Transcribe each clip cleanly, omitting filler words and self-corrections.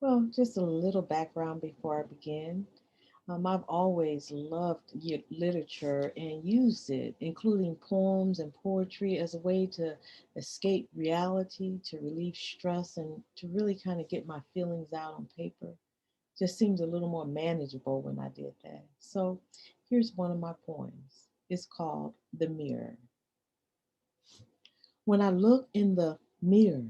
Well, just a little background before I begin. I've always loved literature and used it, including poems and poetry, as a way to escape reality, to relieve stress, and to really kind of get my feelings out on paper. Just seems a little more manageable when I did that. So here's one of my poems. It's called The Mirror. When I look in the mirror,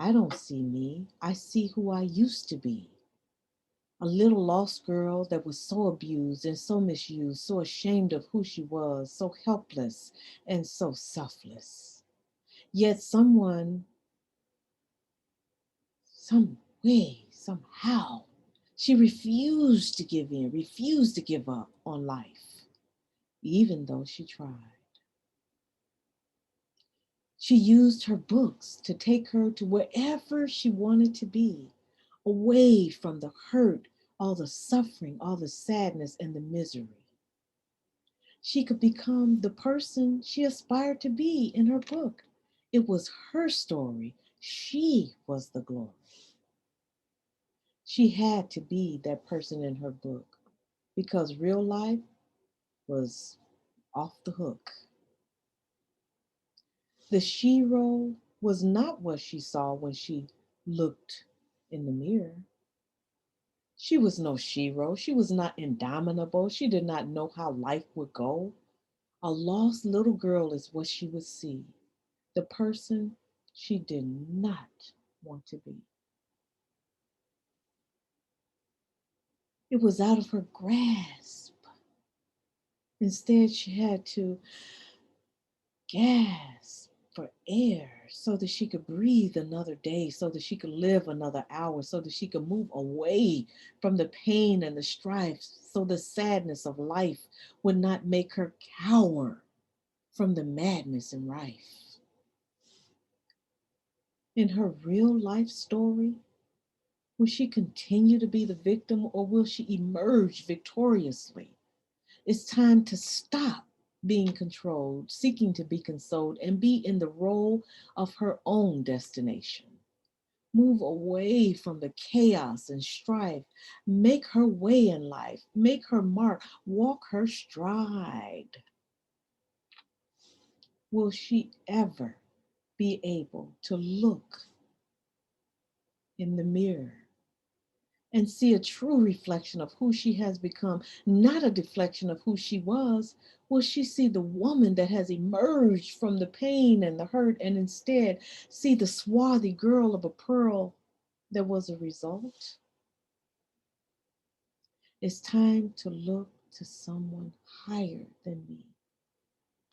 I don't see me, I see who I used to be. A little lost girl that was so abused and so misused, so ashamed of who she was, so helpless and so selfless. Yet someone, some way, somehow, she refused to give in, refused to give up on life, even though she tried. She used her books to take her to wherever she wanted to be, away from the hurt, all the suffering, all the sadness, and the misery. She could become the person she aspired to be in her book. It was her story. She was the glory. She had to be that person in her book because real life was off the hook. The shero was not what she saw when she looked in the mirror. She was no shero. She was not indomitable. She did not know how life would go. A lost little girl is what she would see, the person she did not want to be. It was out of her grasp. Instead, she had to gasp for air so that she could breathe another day, so that she could live another hour, so that she could move away from the pain and the strife, so the sadness of life would not make her cower from the madness in life. In her real life story, will she continue to be the victim or will she emerge victoriously? It's time to stop being controlled, seeking to be consoled, and be in the role of her own destination. Move away from the chaos and strife. Make her way in life. Make her mark. Walk her stride. Will she ever be able to look in the mirror and see a true reflection of who she has become, not a deflection of who she was? Will she see the woman that has emerged from the pain and the hurt and instead see the swarthy girl of a pearl that was a result? It's time to look to someone higher than me.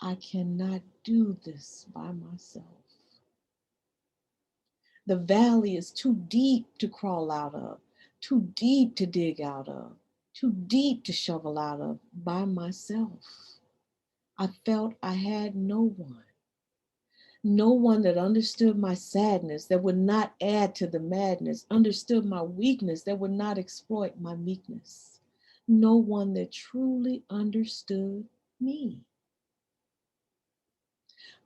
I cannot do this by myself. The valley is too deep to crawl out of, too deep to dig out of, too deep to shovel out of by myself. I felt I had no one, no one that understood my sadness, that would not add to the madness, understood my weakness, that would not exploit my meekness, no one that truly understood me.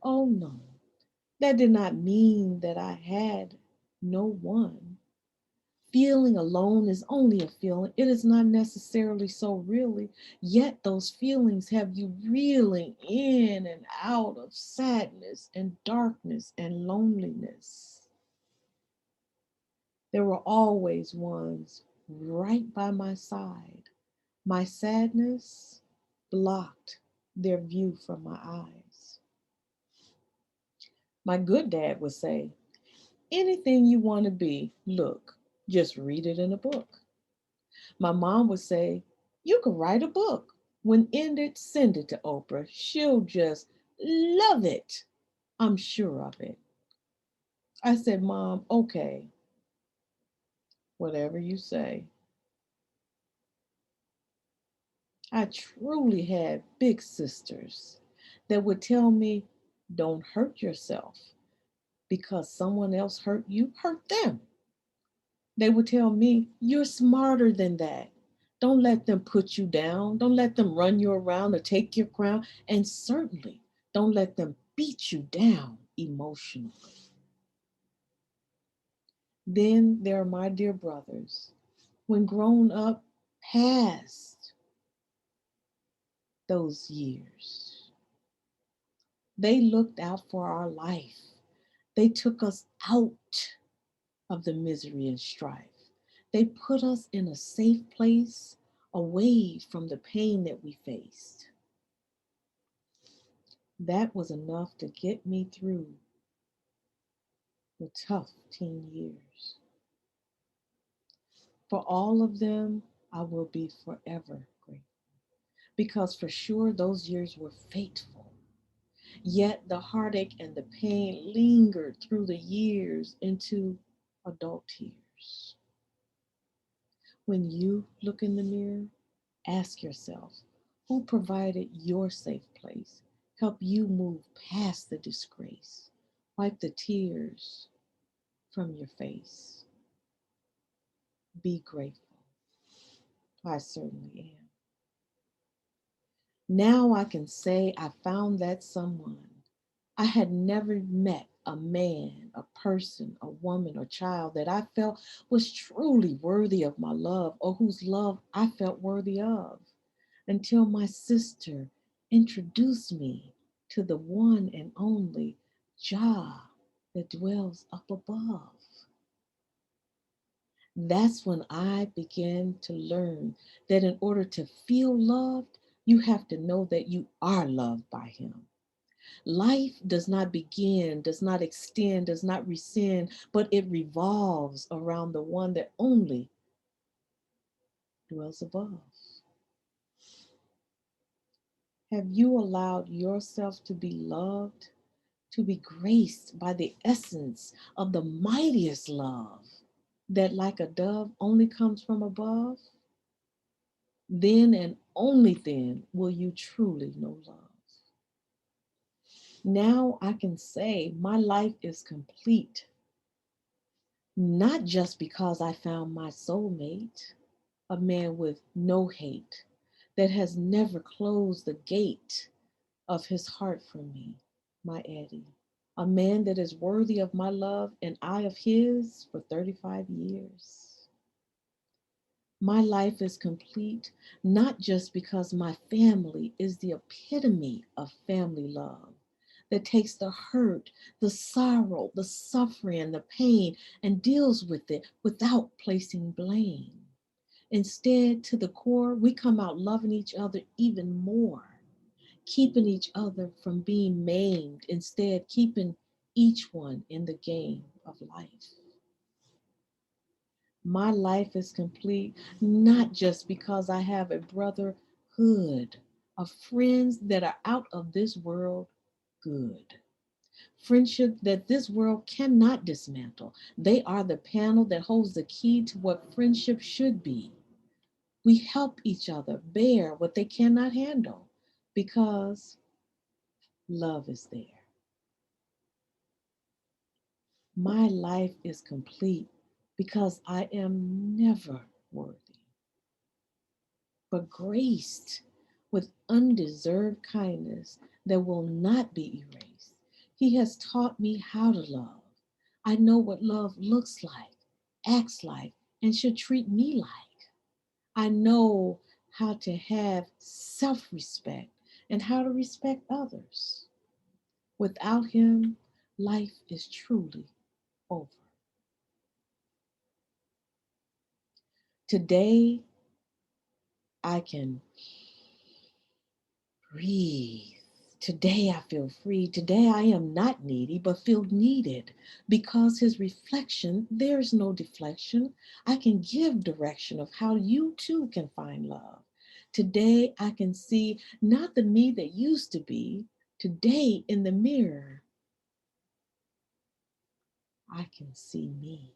Oh no, that did not mean that I had no one. Feeling alone is only a feeling. It is not necessarily so, really. Yet those feelings have you reeling in and out of sadness and darkness and loneliness. There were always ones right by my side. My sadness blocked their view from my eyes. My good dad would say, anything you want to be, look, just read it in a book. My mom would say, you could write a book. When ended, send it to Oprah. She'll just love it. I'm sure of it. I said, Mom, okay, whatever you say. I truly had big sisters that would tell me, don't hurt yourself because someone else hurt you, hurt them. They would tell me, you're smarter than that. Don't let them put you down. Don't let them run you around or take your crown. And certainly don't let them beat you down emotionally. Then there are my dear brothers, when grown up past those years. They looked out for our life. They took us out of the misery and strife. They put us in a safe place away from the pain that we faced. That was enough to get me through the tough teen years. For all of them, I will be forever grateful because for sure those years were fateful. Yet the heartache and the pain lingered through the years into adult tears. When you look in the mirror, ask yourself, who provided your safe place? Help you move past the disgrace. Wipe the tears from your face. Be grateful. I certainly am. Now I can say I found that someone. I had never met a man, a person, a woman, or child that I felt was truly worthy of my love or whose love I felt worthy of until my sister introduced me to the one and only Jah that dwells up above. That's when I began to learn that in order to feel loved, you have to know that you are loved by Him. Life does not begin, does not extend, does not rescind, but it revolves around the one that only dwells above. Have you allowed yourself to be loved, to be graced by the essence of the mightiest love that, like a dove, only comes from above? Then and only then will you truly know love. Now I can say my life is complete, not just because I found my soulmate, a man with no hate, that has never closed the gate of his heart for me, my Eddie, a man that is worthy of my love and I of his for 35 years. My life is complete, not just because my family is the epitome of family love that takes the hurt, the sorrow, the suffering, and the pain and deals with it without placing blame. Instead, to the core, we come out loving each other even more, keeping each other from being maimed, instead, keeping each one in the game of life. My life is complete, not just because I have a brotherhood of friends that are out of this world good. Friendship that this world cannot dismantle. They are the panel that holds the key to what friendship should be. We help each other bear what they cannot handle because love is there. My life is complete because I am never worthy, but graced with undeserved kindness that will not be erased. He has taught me how to love. I know what love looks like, acts like, and should treat me like. I know how to have self respect and how to respect others. Without him, life is truly over. Today, I can breathe. Today I feel free. Today I am not needy, but feel needed. Because his reflection, there's no deflection. I can give direction of how you too can find love. Today I can see not the me that used to be. Today in the mirror, I can see me.